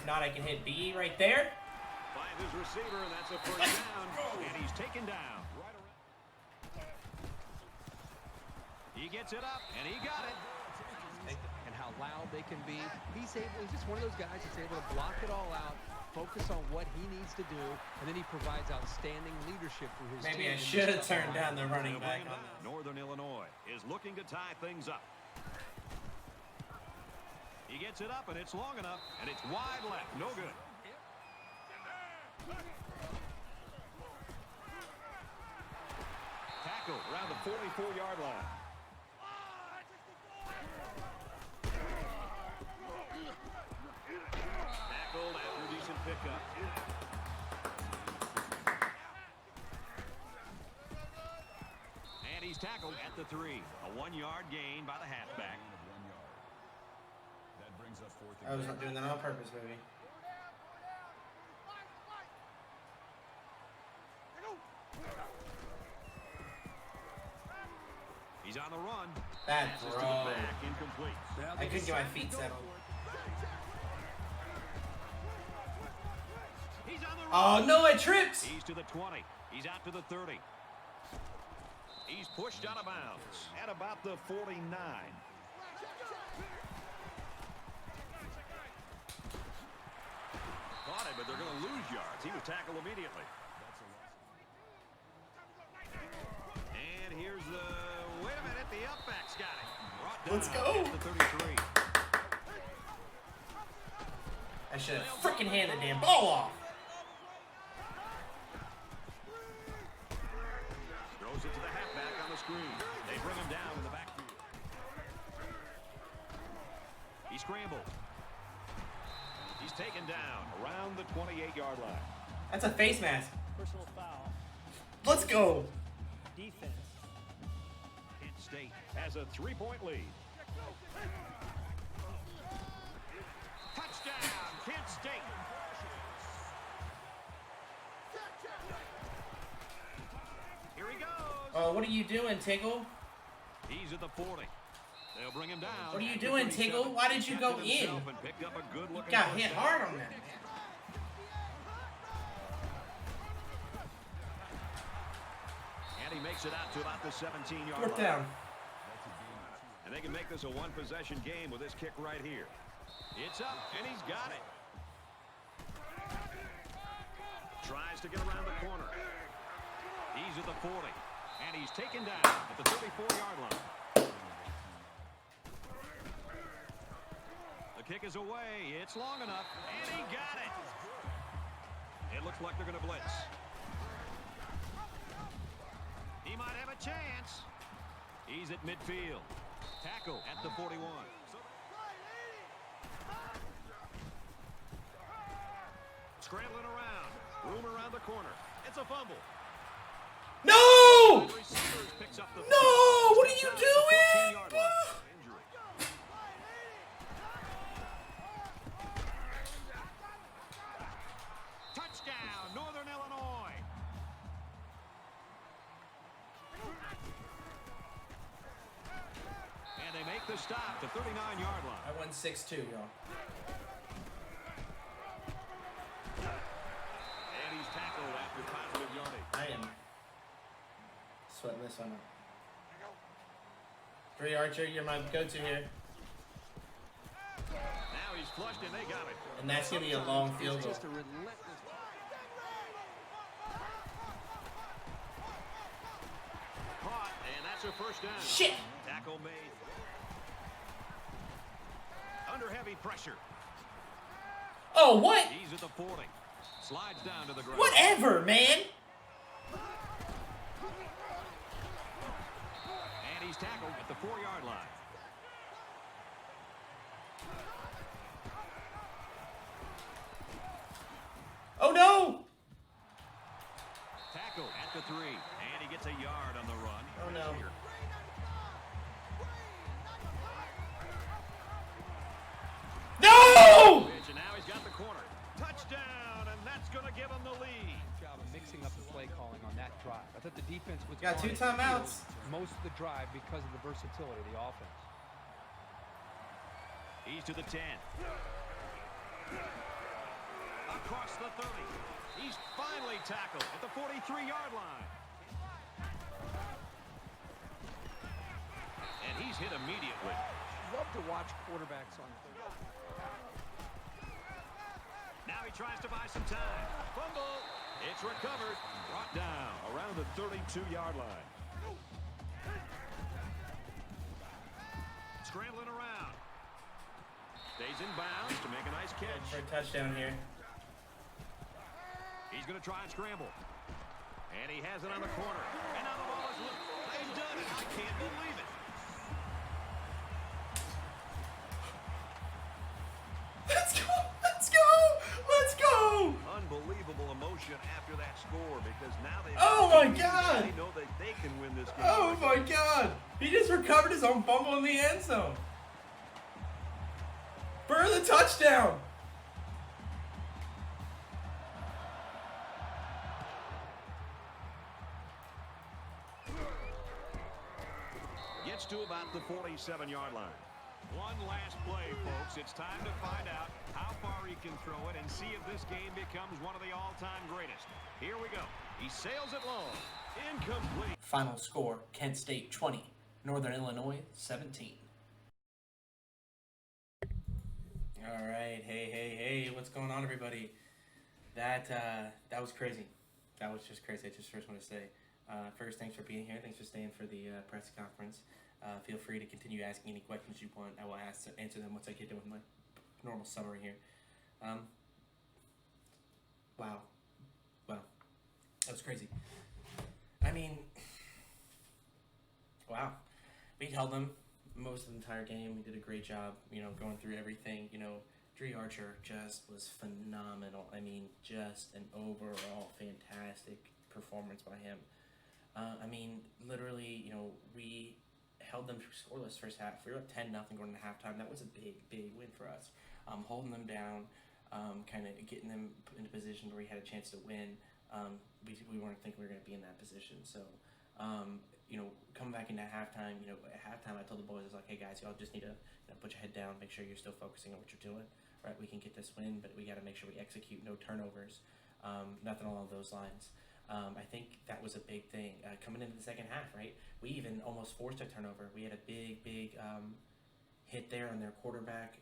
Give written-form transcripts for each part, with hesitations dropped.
not, I can hit B right there. Find his receiver, and that's a first down. And he's taken down. Right around. He gets it up, and he got it. And how loud they can be. He's just one of those guys that's able to block it all out, focus on what he needs to do, and then he provides outstanding leadership for his team. Maybe I should have turned down the running back on that. Northern Illinois is looking to tie things up. He gets it up, and it's long enough, and it's wide left. No good. Tackle around the 44-yard line. Tackled after a decent pickup. And he's tackled at the 3. A 1-yard gain by the halfback. I was not doing that on purpose, baby. He's on the run. Bad Passes throw. to the back, incomplete. I couldn't get my feet settled. He's on the run. Oh no, I tripped. He's to the 20. He's out to the 30. He's pushed out of bounds at about the 49. Caught it, but they're going to lose yards. He was tackled immediately. And here's the... Wait a minute, the upback's got it. Let's go. At the 33. I should have freaking handed the damn ball off. Throws it to the halfback on the screen. They bring him down in the backfield. He scrambled. He's taken down around the 28-yard line. That's a face mask. Personal foul. Let's go. Defense. Kent State has a 3-point lead. Touchdown, Kent State. Here he goes. Oh, what are you doing, Tiggle? He's at the 40. They'll bring him down. What are you doing, Tiggle? Why did you go in? And picked up a good-looking Got first hit down. hard on that. And he makes it out to about the 17-yard Fourth line. down. And they can make this a one-possession game with this kick right here. It's up, and he's got it. Tries to get around the corner. He's at the 40, and he's taken down at the 34-yard line. The kick is away. It's long enough, and he got it. It looks like they're going to blitz. He might have a chance. He's at midfield. Tackle at the 41. Scrambling around. Room around the corner. It's a fumble. No! Receivers picks up the No! What are you doing? 14-yard line. Injury. Touchdown, Northern Illinois. And they make the stop, the 39-yard line. I won 6-2, y'all. And he's tackled after positive yardage. I am sweating this one up. 3 Archer, you're my go-to here. Now he's flushed and they got it. And that's going to be a long field goal. Just a relentless. Caught, and that's a first down. Shit! Tackle made. Under heavy pressure. Oh, what? He's at the 40. Slides down to the ground. Whatever, man. And he's tackled at the 4-yard line. Oh, no! Tackle at the 3. And he gets a yard on the run. Oh, no. No! And now he's got the corner. Touchdown, and that's going to give him the lead. Job of mixing up the play calling on that drive. I thought the defense was Got 2 on its timeouts. heels most of the drive because of the versatility of the offense. He's to the 10. the 30. He's finally tackled at the 43-yard line. And he's hit immediately. Love to watch quarterbacks on third. Now he tries to buy some time. Fumble. It's recovered. Brought down around the 32-yard line. Scrambling around. Stays in bounds to make a nice catch. For a touchdown here. He's going to try and scramble. And he has it on the corner. And now the ball is loose. They've done it. I can't believe it. Let's go! Let's go! Let's go! Unbelievable emotion after that score because now they Oh my God! They know that they can win this game. Oh my God! He just recovered his own fumble in the end zone. For the touchdown! Gets to about the 47-yard line. One last play, folks. It's time to find out how far he can throw it and see if this game becomes one of the all-time greatest. Here we go. He sails it long. Incomplete. Final score, Kent State 20, Northern Illinois 17. All right, hey, what's going on, everybody? That was crazy. That was just crazy. I just first want to say, first, thanks for being here. Thanks for staying for the press conference. Feel free to continue asking any questions you want. I will answer them once I get done with my normal summary here. Wow, that was crazy. I mean, wow. We held them most of the entire game. We did a great job, going through everything. Dree Archer just was phenomenal. I mean, just an overall fantastic performance by him. Literally, we held them scoreless first half. We were up 10-0 going into halftime. That was a big win for us. Holding them down, kind of getting them into a position where we had a chance to win. We weren't thinking we were going to be in that position. So, coming back into halftime, at halftime I told the boys, I was like, hey guys, y'all just need to put your head down, make sure you're still focusing on what you're doing. Right, we can get this win, but we got to make sure we execute, no turnovers, nothing along those lines. I think that was a big thing coming into the second half, right? We even almost forced a turnover. We had a big hit there on their quarterback.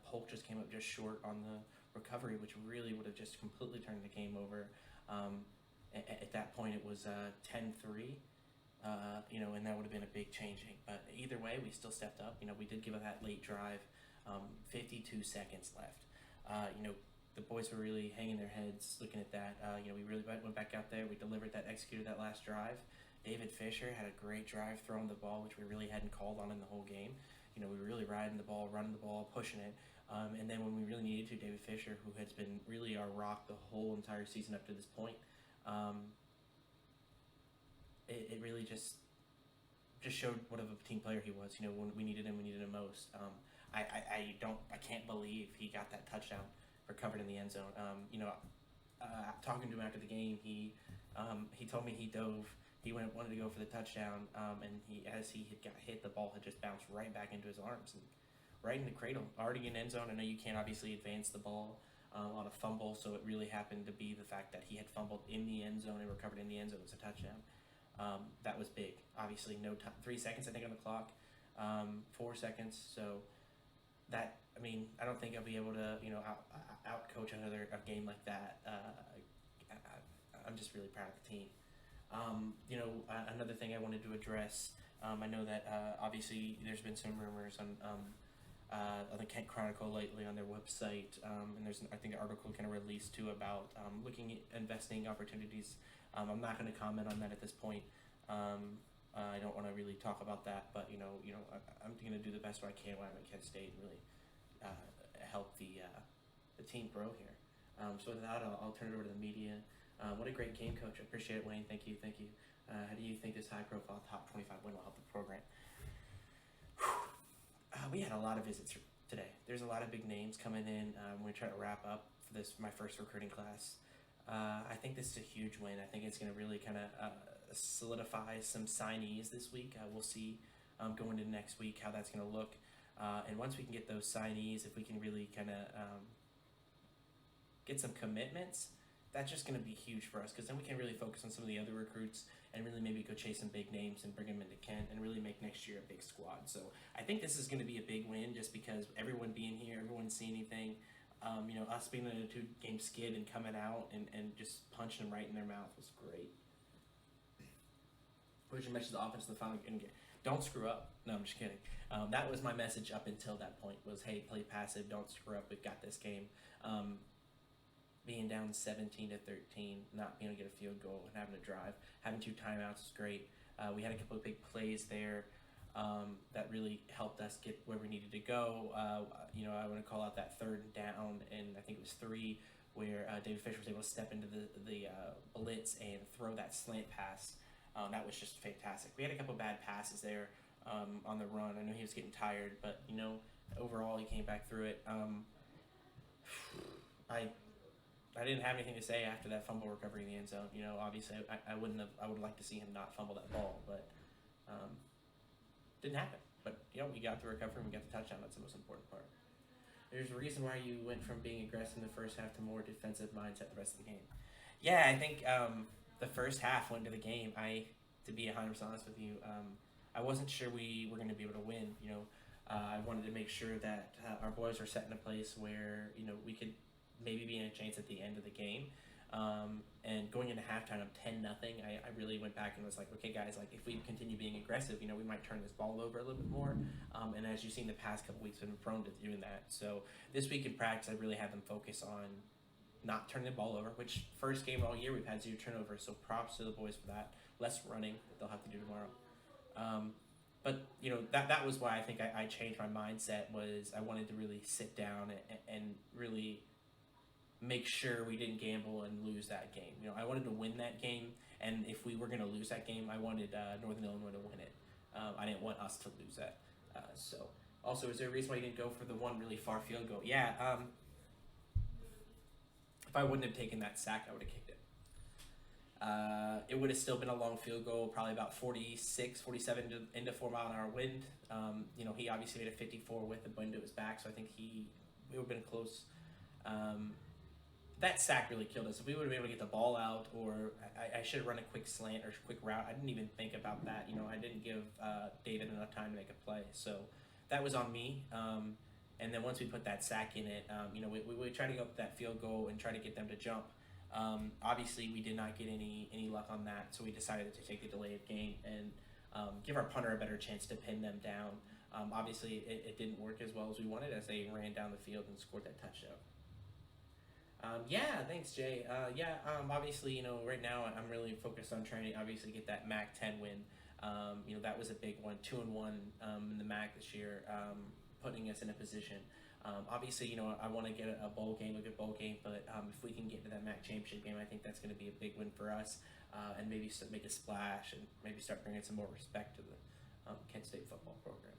Polk just came up just short on the recovery, which really would have just completely turned the game over. At that point, it was 10-3, and that would have been a big changing. But either way, we still stepped up. We did give up that late drive, 52 seconds left. The boys were really hanging their heads looking at that. We really went back out there. We delivered that, executed that last drive. David Fisher had a great drive throwing the ball, which we really hadn't called on in the whole game. We were really riding the ball, running the ball, pushing it. And then when we really needed to, David Fisher, who has been really our rock the whole entire season up to this point, it really just showed what of a team player he was. When we needed him most. I can't believe he got that touchdown recovered in the end zone. Talking to him after the game, he told me he dove. He wanted to go for the touchdown, and as he got hit, the ball had just bounced right back into his arms and right in the cradle. Already in end zone. I know you can't obviously advance the ball on a fumble, so it really happened to be the fact that he had fumbled in the end zone and recovered in the end zone as a touchdown. That was big. Obviously, no time. 3 seconds, I think, on the clock. 4 seconds. So that, I don't think I'll be able to, out-coach another game like that. I'm just really proud of the team. Another thing I wanted to address, I know that obviously there's been some rumors on the Kent Chronicle lately on their website, and there's, I think, an article kind of released too about looking at investing opportunities. I'm not going to comment on that at this point. I don't want to really talk about that, but I'm going to do the best I can when I'm at Kent State and really help the team grow here. So with that, I'll turn it over to the media. What a great game, Coach. I appreciate it, Wayne. Thank you. How do you think this high-profile top 25 win will help the program? We had a lot of visits today. There's a lot of big names coming in. We're trying to wrap up for my first recruiting class. I think this is a huge win. I think it's going to really kind of solidify some signees this week. We'll see going into next week how that's going to look. And once we can get those signees, if we can really kind of get some commitments, that's just going to be huge for us, because then we can really focus on some of the other recruits and really maybe go chase some big names and bring them into Kent and really make next year a big squad. So I think this is going to be a big win, just because everyone being here, everyone seeing anything, us being in a 2-game skid and coming out and just punching them right in their mouth was great. Which you mentioned the offense in the final game. Don't screw up. No, I'm just kidding. That was my message up until that point was, hey, play passive, don't screw up, we've got this game. Being down 17-13, not being able to get a field goal and having to drive, having 2 timeouts is great. We had a couple of big plays there that really helped us get where we needed to go. I want to call out that 3rd down, and I think it was 3, where David Fisher was able to step into the blitz and throw that slant pass. That was just fantastic. We had a couple bad passes there on the run. I know he was getting tired, but overall he came back through it. I didn't have anything to say after that fumble recovery in the end zone. Obviously I would like to see him not fumble that ball, but didn't happen. But we got the recovery and we got the touchdown. That's the most important part. There's a reason why you went from being aggressive in the first half to more defensive mindset the rest of the game. Yeah, I think the first half went to the game. To be 100% honest with you, I wasn't sure we were going to be able to win. I wanted to make sure that our boys were set in a place where we could maybe be in a chance at the end of the game. And going into halftime up 10-0, I really went back and was like, okay, guys, like if we continue being aggressive, we might turn this ball over a little bit more. And as you've seen the past couple weeks, I've been prone to doing that. So this week in practice, I really had them focus on not turning the ball over, which first game all year we've had 0 turnovers. So props to the boys for that. Less running that they'll have to do tomorrow. But that was why I think I changed my mindset. Was I wanted to really sit down and really make sure we didn't gamble and lose that game. I wanted to win that game, and if we were going to lose that game, I wanted Northern Illinois to win it. I didn't want us to lose that. So, also, is there a reason why you didn't go for the one really far field goal? Yeah. If I wouldn't have taken that sack, I would have kicked it. It would have still been a long field goal, probably about 46, 47 into 4-mile-an-hour wind. He obviously made a 54 with the wind to his back, so I think it would have been close. That sack really killed us. If we would have been able to get the ball out, or I should have run a quick slant or quick route. I didn't even think about that. I didn't give David enough time to make a play. So that was on me. And then once we put that sack in it, we tried to go up that field goal and try to get them to jump. Obviously, we did not get any luck on that, so we decided to take the delayed game and give our punter a better chance to pin them down. Obviously, it didn't work as well as we wanted, as they ran down the field and scored that touchdown. Thanks, Jay. Obviously, right now I'm really focused on trying to obviously get that MAC 10 win. That was a big one, 2-1 in the MAC this year, putting us in a position. Obviously, I want to get a bowl game, a good bowl game, but if we can get into that MAC championship game, I think that's going to be a big win for us, and maybe make a splash and maybe start bringing some more respect to the Kent State football program.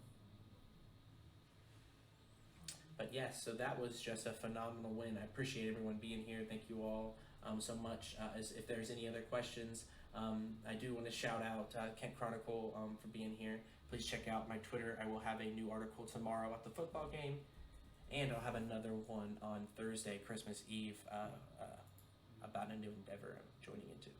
But yes, so that was just a phenomenal win. I appreciate everyone being here. Thank you all so much. If there's any other questions, I do want to shout out Kent Chronicle for being here. Please check out my Twitter. I will have a new article tomorrow about the football game, and I'll have another one on Thursday, Christmas Eve, about a new endeavor I'm joining into.